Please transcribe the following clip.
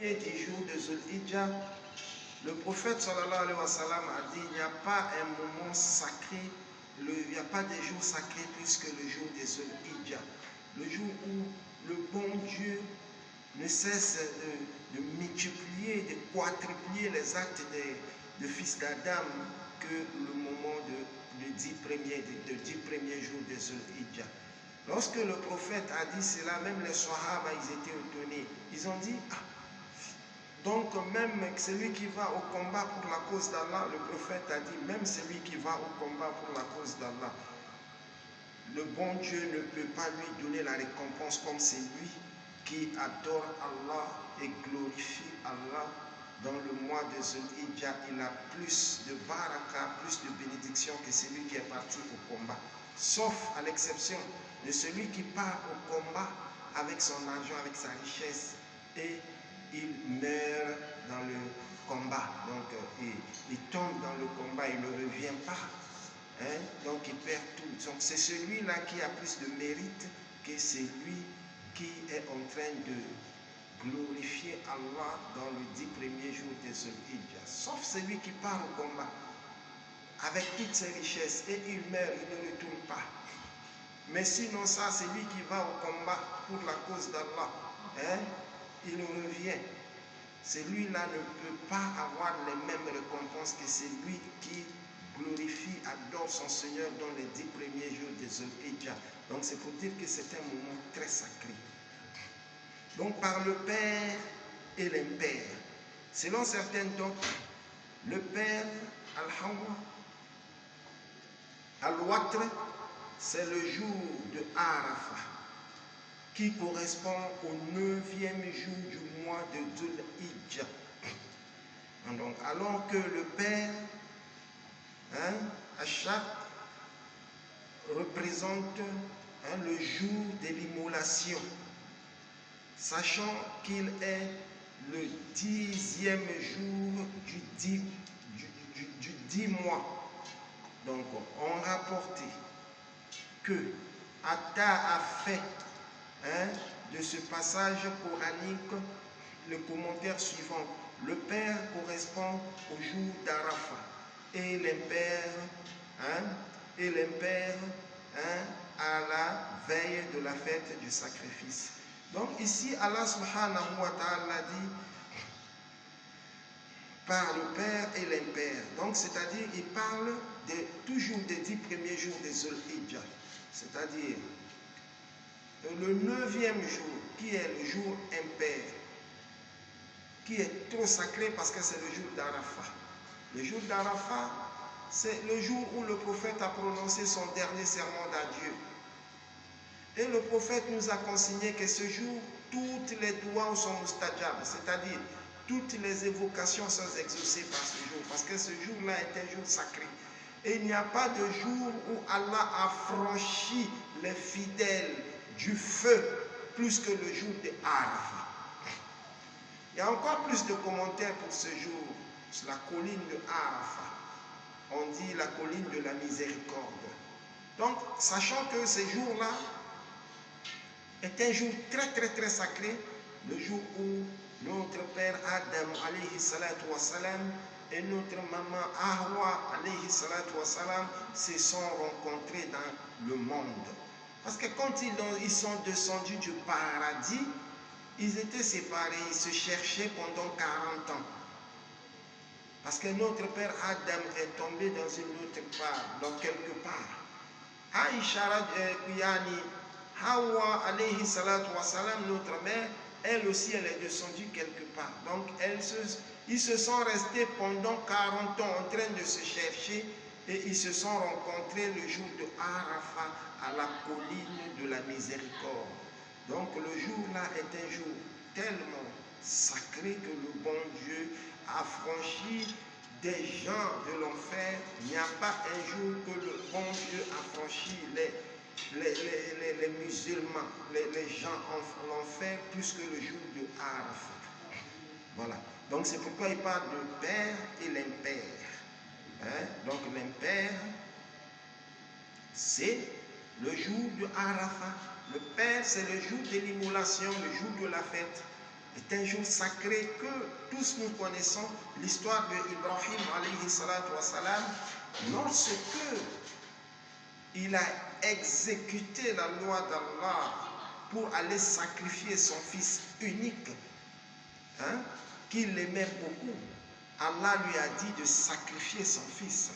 premier des jours de Zul-Hijjah, le prophète sallallahu alayhi wa sallam a dit, il n'y a pas un moment sacré, il n'y a pas de jour sacré plus que le jour de Zul-Hijjah, le jour où le bon Dieu ne cesse de multiplier, de quadruplier les actes de fils d'Adam que le moment de 10 premiers jours de Zul-Hijjah. Lorsque le prophète a dit cela, même les Sahaba, ils étaient étonnés. Ils ont dit, ah, donc même celui qui va au combat pour la cause d'Allah, le prophète a dit, même celui qui va au combat pour la cause d'Allah, le bon Dieu ne peut pas lui donner la récompense comme c'est lui qui adore Allah et glorifie Allah. Dans le mois de Zul-Hijjah, il a plus de baraka, plus de bénédiction que celui qui est parti au combat. Sauf à l'exception de celui qui part au combat avec son argent, avec sa richesse, et il meurt dans le combat. Donc il tombe dans le combat, il ne revient pas. Hein? Donc il perd tout. Donc c'est celui-là qui a plus de mérite que celui qui est en train de glorifier Allah dans les 10 premiers jours de Zul-Hijjah. Sauf celui qui part au combat avec toutes ses richesses et il meurt, il ne retourne pas. Mais sinon ça, c'est lui qui va au combat pour la cause d'Allah. Hein? Il revient. Celui-là ne peut pas avoir les mêmes récompenses que celui qui glorifie, adore son Seigneur dans les 10 premiers jours de Zul-Hijjah. Donc c'est pour dire que c'est un moment très sacré. Donc par le Père et l'impère. Selon certaines doctrines, le Père, Al-Hawa, Al-Watr, c'est le jour de Arafah, qui correspond au 9e jour du mois de Zul-Hijjah. Donc, alors que le Père, Ashak, représente le jour de l'immolation, sachant qu'il est le 10e jour du 10 mois. Donc, on rapportait que Atta a fait de ce passage coranique le commentaire suivant. Le Père correspond au jour d'Arafat et l'impère à la veille de la fête du sacrifice. Donc ici, Allah subhanahu wa ta'ala dit par le Père et l'impère. Donc c'est-à-dire, il parle toujours des 10 premiers jours de Zul-Hijjah. C'est-à-dire le 9e jour, qui est le jour impair, qui est trop sacré parce que c'est le jour d'Arafat. Le jour d'Arafat, c'est le jour où le prophète a prononcé son dernier serment d'adieu. Et le prophète nous a consigné que ce jour, toutes les doigts sont mustajab, c'est-à-dire toutes les évocations sont exaucées par ce jour, parce que ce jour-là est un jour sacré. Et il n'y a pas de jour où Allah a franchi les fidèles du feu plus que le jour de Arafat. Il y a encore plus de commentaires pour ce jour, sur la colline de Arafat. On dit la colline de la miséricorde. Donc, sachant que ce jour-là est un jour très sacré, le jour où notre père Adam alayhi salatu wassalam et notre maman Hawa alayhi salatu wassalam se sont rencontrés dans le monde. Parce que quand ils sont descendus du paradis, ils étaient séparés, ils se cherchaient pendant 40 ans. Parce que notre père Adam est tombé dans une autre part, dans quelque part. Aïcha Kuyani, Hawa alayhi salatu wassalam, notre mère, elle aussi, elle est descendue quelque part. Donc, ils se sont restés pendant 40 ans en train de se chercher et ils se sont rencontrés le jour de Arafat à la colline de la miséricorde. Donc, le jour-là est un jour tellement sacré que le bon Dieu a franchi des gens de l'enfer. Il n'y a pas un jour que le bon Dieu a franchi les musulmans, les gens en l'enfer plus que le jour de Arafat. Voilà. Donc c'est pourquoi il parle de Père et l'impère. Donc l'impère, c'est le jour de Arafat. Le Père, c'est le jour de l'immolation, le jour de la fête. est un jour sacré que tous nous connaissons. L'histoire d'Ibrahim alayhi salatu wa salam, lorsque il a exécuté la loi d'Allah pour aller sacrifier son fils unique, qu'il aimait beaucoup, Allah lui a dit de sacrifier son fils.